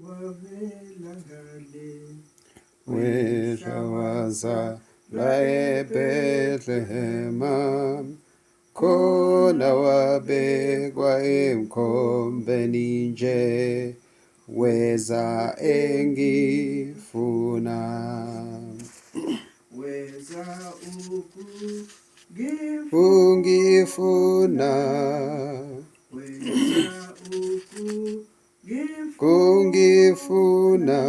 wavela ngale wehla waza la eBethlehema, khona wabekwa emkhombeni nje, weza engifuna. weza Ungifuna, weza kungifuna,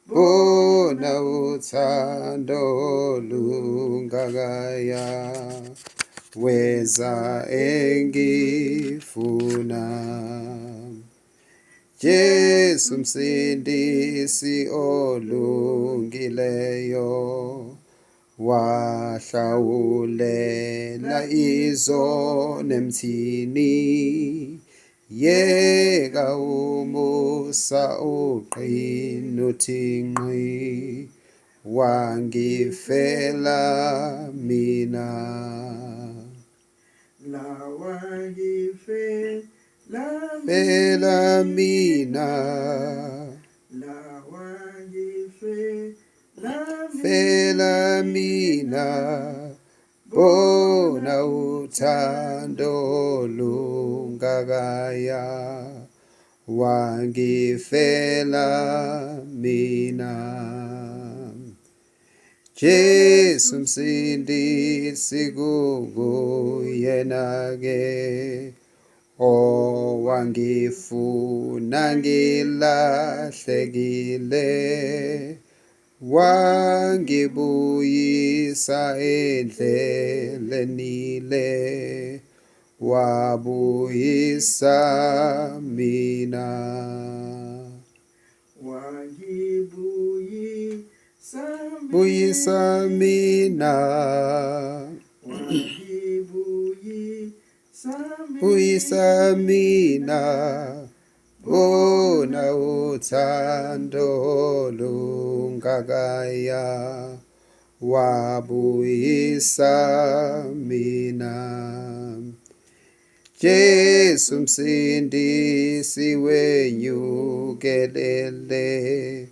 bona uthando lungakaya, weza engifuna. Jesu msindisi olungileyo, wahlawulela izono emthini, yeka umusa uqina uthi ngqi, wangifela mina. Fela mina, fela mina, bona uthando lungakaya, wangifela mina. Jesu msindisi kuyena-ke, owangifuna ngilahlekile, wangibuyisa endleleni le, wabuyisa mina. Buyisa mina, buyisa mina, bona uthando lungakaya, wabuyisa mina. Jesu msindisi wenyukelele,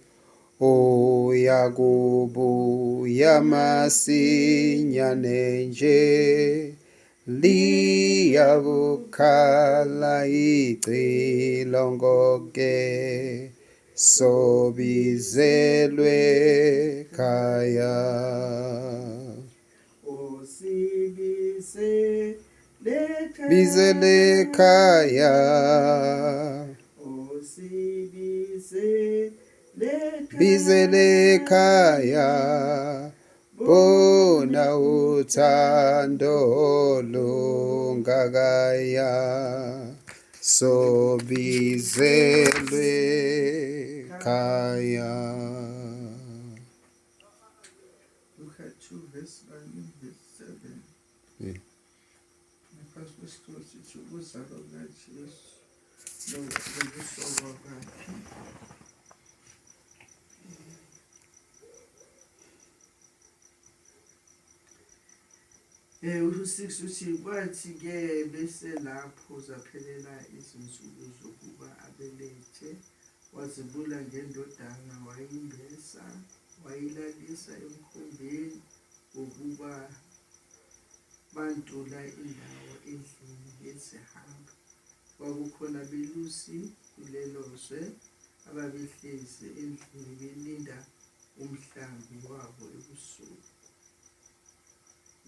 uyakubuya masinyane nje, liyakukhala icilongo-ke, sobizelwe khaya. Bizele khaya, bizele khaya, bona uthando lungakaya, sobizelwe khaya. Luka 2 verse 7. Ngaphansi kwesihloko sithi ukuzalwa kukaJesu nokusolwa kwakhe. U-6 uthi kwathi-ke bese lapho zaphelela izinsuku zokuba abelethe, wazibula ngendodana, wayimbesa, wayilalisa emkhombeni wokuba bantula indawo endlini yezihambi. Kwakukhona abelusi kulelo zwe ababehlezi endlini belinda umhlambi wabo ebusuku.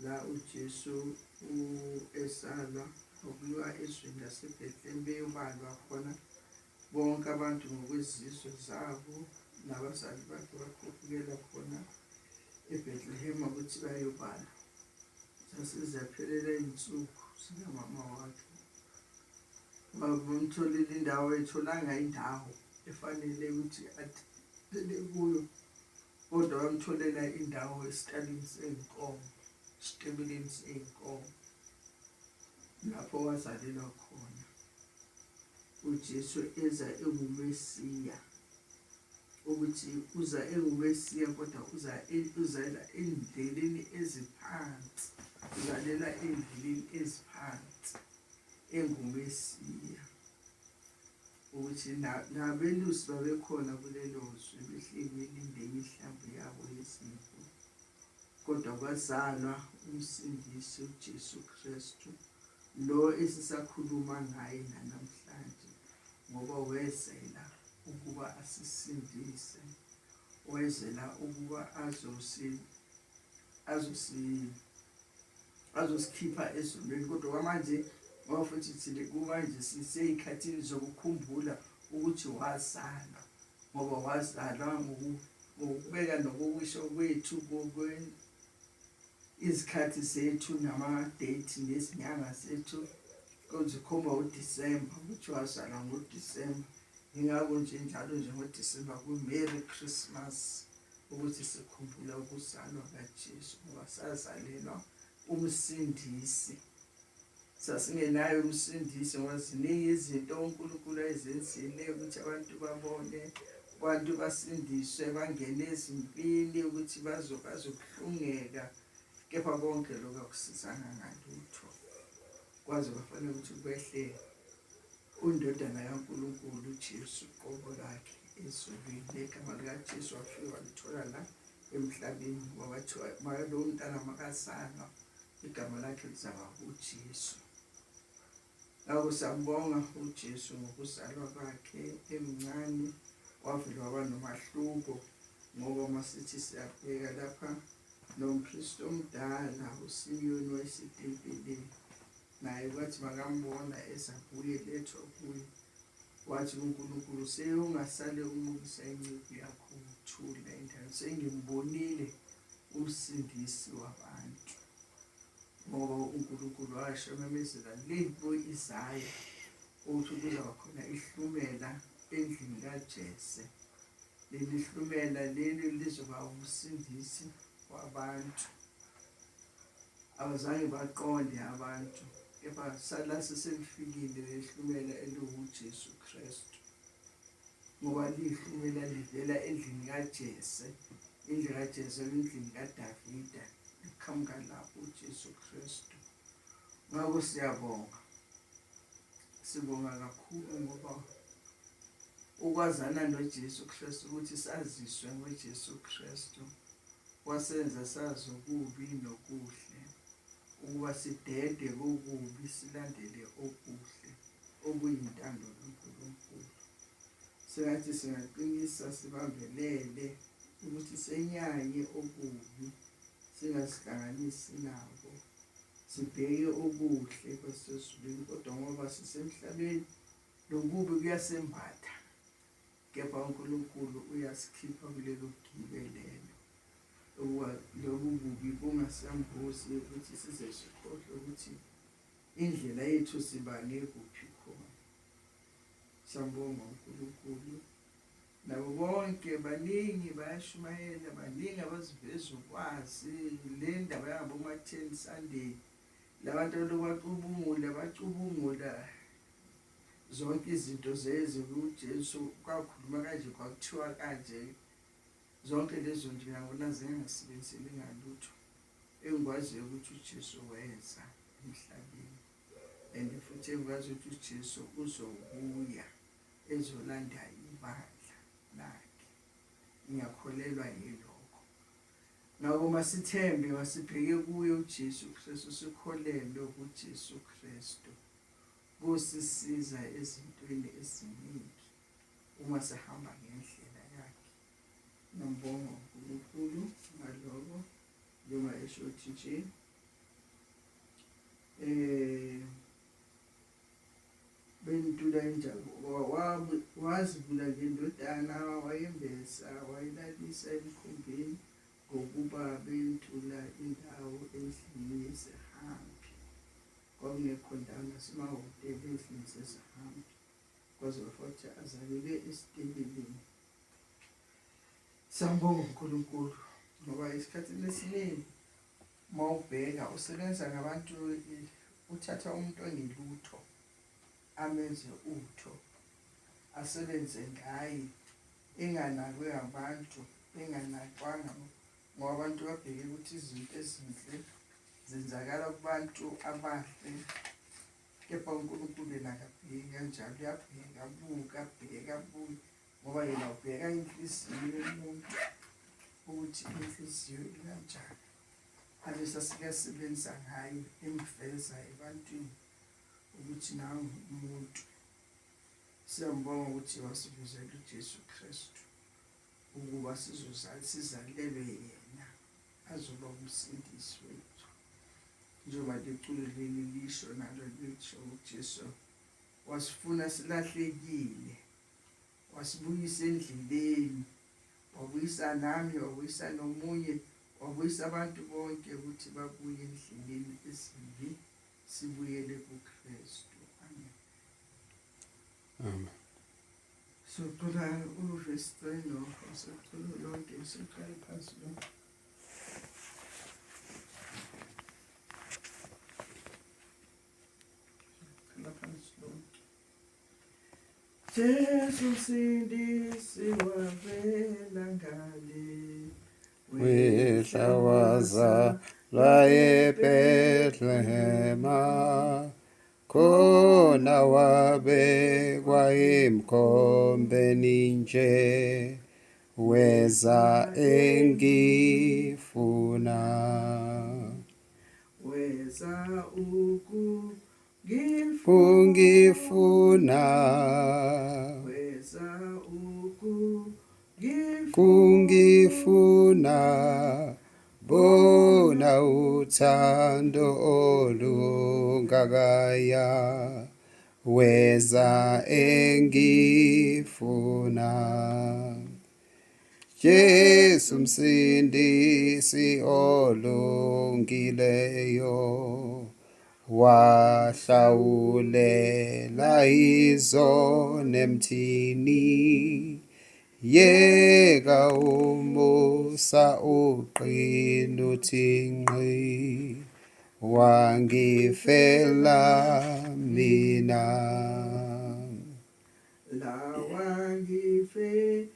La uJesu esalwa ukuyiwa ezweni laseBhethlehemu, beyobalwa khona bonke abantu ngokwezizwe zabo, nabazali bakhe bakhuphukela khona eBhethlehemu ukuthi bayobalwa. Sasezaphelela iy'nsuku zikamama wakhe, wamtholile indawo, ayitholanga indawo efanele ukuthi athele kuyo, kodwa wamtholela indawo esikalini sey'nkomo, esitebeleni sey'nkomo, lapho wazalelwa khona. uJesu eza engumesiya, ukuthi uza engumesiya kodwa uzala endleleni eziphansi, uzalela endleleni eziphansi, engumesiya. ukuthi nabelusi babekhona kulelo zwe behleli belinde imihlambi yabo yezimvu, kodwa kwazalwa umsindisi uJesu Kristu, lo esisakhuluma ngaye namhlanje, ngoba wezela ukuba asisindise, wezela ukuba azosikhipha ezulwini. Kodwa manje ngoba futhi thina kumanje siseyikhathini zokukhumbula ukuthi wazalwa, ngoba wazalwa ngokubeka nokukusho kwethu izikhathi zethu nama-date nezinyanga zethu, kuzikhomba uDisemba ukuthi wazalwa ngoDisemba. Yingakho nje njalo nje ngoDisemba ku-Merry Christmas, ukuthi sikhumbula ukuzalwa kaJesu, ngoba sazalelwa umsindisi. Sasingenayo umsindisi ngoba ziningi izinto uNkulunkulu ayezenzile ukuthi abantu babone, abantu basindiswe, bangene ezimpini ukuthi bazokuhlungeka, kepha konke lokho akusizanga ngalutho. Kwaze kwafanele ukuthi kwehle uNdodana kaNkulunkulu uJesu qobo lakhe ezulwini, negama likaJesu wafika walithola la emhlabeni, ngoba kuthiwa lo mntana makazalwa igama lakhe lizaba uJesu. Ngakho siyambonga uJesu ngokuzalwa kwakhe emncane, wavele waba nomahluko, ngoba masithi siyabheka lapha nompristi omdala uSimiyoni wayesetempeleni, naye kwathi makambona ezabuye lethwa kuye, wathi uNkulunkulu seyongasale umukisa inceku yakho ukuthula endaweni, sengimbonile umsindisi wabantu. Ngoba uNkulunkulu washo ememezela lempo izayo ukuthi kuzaba khona ihlumela endlini kaJese. Leli hlumela leli lizoba umsindisi wabantu. Abazange baqonde abantu, kepha sala seselifikile lehlumela elinguJesu Kristu, ngoba lihlumela livela endlini kaJese, indlu kaJese endlini kaDavida, liqhamuka lapho uJesu Kristu. Ngakho sibonga kakhulu ngoba ukwazana noJesu Kristu, ukuthi saziswe ngoJesu Kristu, wasenza sazi okubi nokuhle, ukuba sidede kokubi silandele okuhle, okuyintando kaNkulunkulu. Sengathi singaqinisa sibambelele ukuthi senyanye okubi, singazihlanganisi nabo, sibheke okuhle kwasezulwini. Kodwa ngoba sisemhlabeni lokubi kuyasembatha, kepha uNkulunkulu uyasikhipha kulelo gibelelo, lobu bubi bungasambuzi ukuthi size sikhohlwe ukuthi indlela yethu sibange kuphi khona. Siyambonga uNkulunkulu. Nabo bonke baningi bayashumayela, baningi abaziveza ukwazi le ndaba yangaboma-10 Sunday. Labantu bacubungula zonke izinto uJesu kwakhuluma kanje, kwakuthiwa kanje. Zonke lezo nje ngiyabona zingasebenzeli ngalutho. Engikwaziyo ukuthi uJesu weza emhlabeni, and futhi engikwazi ukuthi uJesu uzobuya ezolanda ibandla lakhe. Ngiyakholelwa yilokho. Ngakho masithembe, masibheke kuye uJesu Kristu, sikholelwe kuJesu Kristu, kusisiza ezintweni eziningi uma sihamba ngendlela yakhe. Ngiyambonga uNkulunkulu ngalokho, njengoba esho ukuthi nje bentula injalo, wazibula ngendodana, wayembesa, wayilalisa emkhumbini, ngokuba bentula indawo endlini yezihambi. Kwakungekho ndawo nasemahhotela endlini zezihambi, kwaze futhi azalelwe esitebeleni. Siyambonga uNkulunkulu, ngoba isikhathini esiningi uma ubheka usebenza ngabantu, uthatha umuntu ongelutho amenze utho, asebenze ngaye, enganakwe abantu, enganakwanga, ngoba abantu babheke ukuthi izinto ezinhle zenzakala kubantu abahle, kepha uNkulunkulu yena akabheki kanjalo, uyabheka abuke abheke abuke, ngoba yena ubheka inhliziyo yomuntu ukuthi inhliziyo ikanjani. Alesa sikasebenzisa ngayo emveza ebantwini ukuthi nawe umuntu. Siyambonga ukuthi wasivuzela uJesu Kristu ukuba sizalelwe yena azoba umsindisi wethu. Njengoba leculo leli lisho nalo lisho uJesu wasifuna silahlekile, wasibuyisa endleleni, wabuyisa nami, wabuyisa nomunye, wabuyisa abantu bonke ukuthi babuye endleleni ezimbi, sibuyele kuKristu. Amen. Amen. Socula uverse 3 no, socula lonke, siqale phansi lo. Jesu msindisi wavela ngale, wehla wazalwa eBhethlehema, khona wabekwa emkhombeni nje, weza engifuna. weza Kungifuna, weza kungifuna, bona uthando olungakaya, weza engifuna. Jesu msindisi olungileyo, wahlawulela izono emthini, yeka umusa uqina uthi ngqi, wangifela mina. la wangifela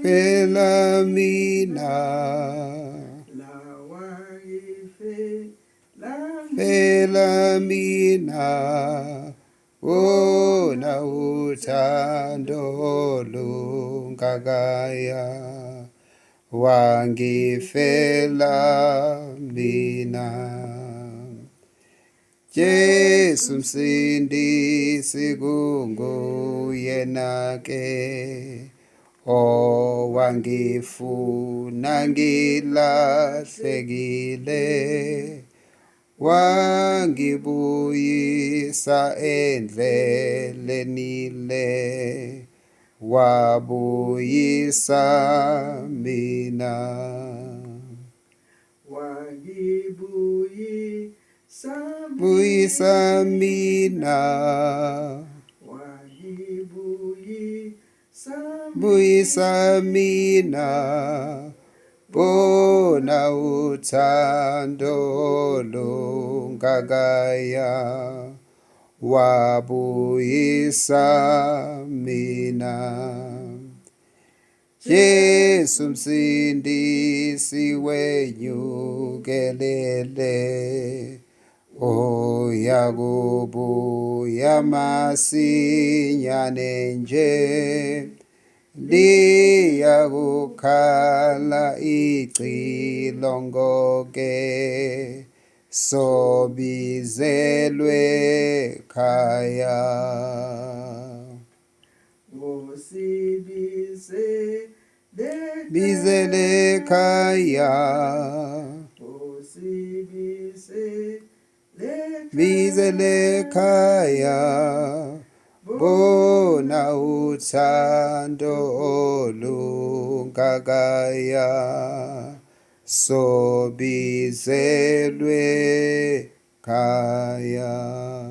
Fela mina, la wangifela fela mina, bona uthando olungakaya, wangifela mina. Jesu msindisi kunguyena ke, owangifuna ngilahlekile, wangibuyisa endleleni le, wabuyisa mina. Buyisa mina, buyisa mina, bona uthando olungakaya, wabuyisa mina. Jesu msindisi wenyukelele, uyakubuya masinyane nje, liyakukhala icilongo ke, sobizelwe khaya. Bizele khaya, bizele khaya, bona uthando olungakaya, sobizelwe khaya.